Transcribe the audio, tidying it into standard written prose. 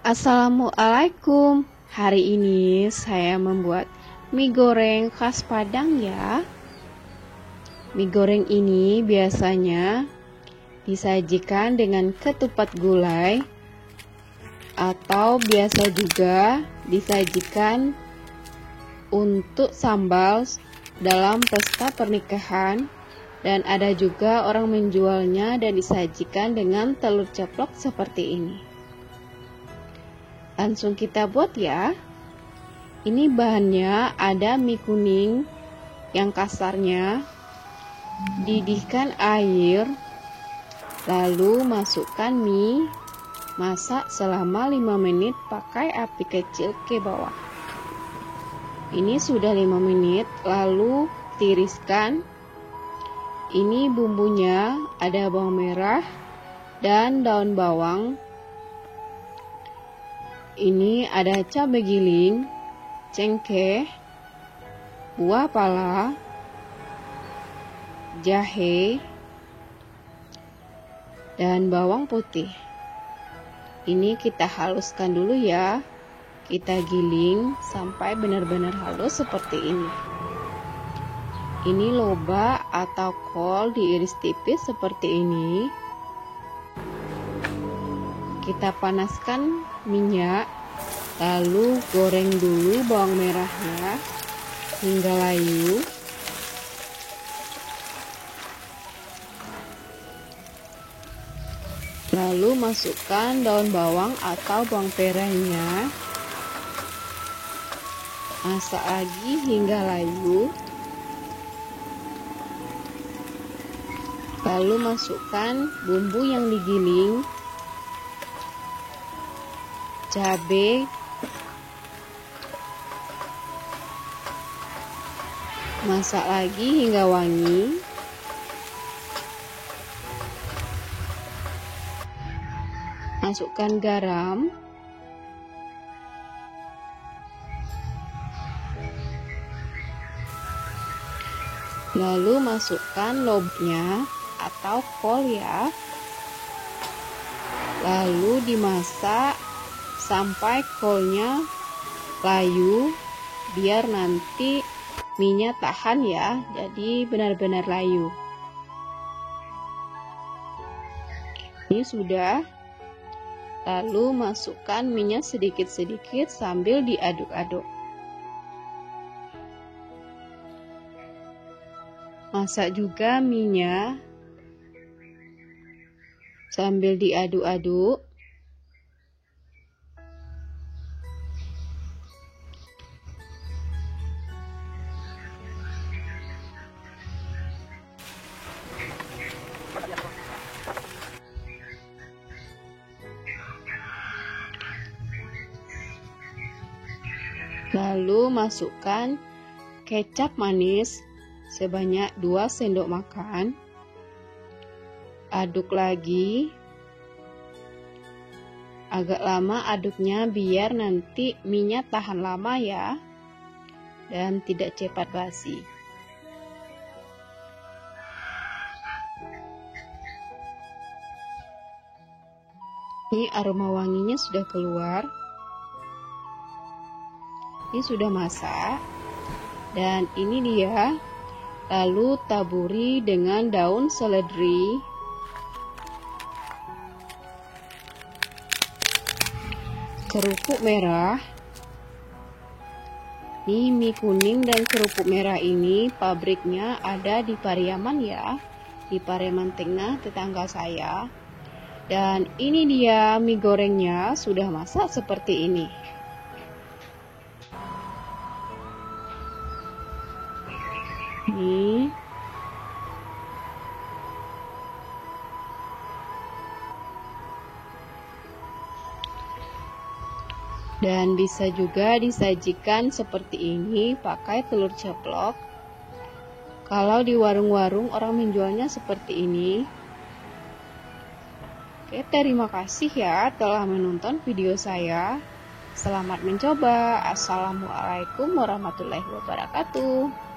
Assalamualaikum. Hari ini saya membuat mie goreng khas Padang ya. Mie goreng ini biasanya disajikan dengan ketupat gulai atau biasa juga disajikan untuk sambal dalam pesta pernikahan, dan ada juga orang menjualnya dan disajikan dengan telur ceplok seperti ini. Langsung kita buat ya. Ini bahannya ada mie kuning yang kasarnya, didihkan air, lalu masukkan mie, masak selama 5 menit pakai api kecil ke bawah. Ini sudah 5 menit, lalu tiriskan. Ini bumbunya, ada bawang merah dan daun bawang. Ini ada cabai giling, cengkeh, buah pala, jahe, dan bawang putih. Ini kita haluskan dulu ya. Kita giling sampai benar-benar halus seperti ini. Ini lobak atau kol diiris tipis seperti ini. Kita panaskan minyak, lalu goreng dulu bawang merahnya hingga layu. Lalu masukkan daun bawang atau bawang merahnya. Masak lagi hingga layu. Lalu masukkan bumbu yang digiling, cabai, masak lagi hingga wangi. Masukkan garam, lalu masukkan lobaknya atau kol ya. Lalu dimasak sampai kolnya layu, biar nanti minyak tahan ya, jadi benar-benar layu. Ini sudah. Lalu masukkan minyak sedikit-sedikit sambil diaduk-aduk. Masak juga minyak sambil diaduk-aduk. Lalu masukkan kecap manis sebanyak 2 sendok makan. Aduk lagi. Agak lama aduknya biar nanti minyak tahan lama ya, dan tidak cepat basi. Ini aroma wanginya sudah keluar. Ini sudah masak, dan ini dia. Lalu taburi dengan daun seledri, kerupuk merah. Ini mie kuning dan kerupuk merah ini pabriknya ada di Pariaman ya, di Pariaman Tengah, tetangga saya. Dan ini dia mie gorengnya sudah masak seperti ini. Nih. Dan bisa juga disajikan seperti ini pakai telur ceplok. Kalau di warung-warung orang menjualnya seperti ini. Oke, terima kasih ya telah menonton video saya. Selamat mencoba. Assalamualaikum warahmatullahi wabarakatuh.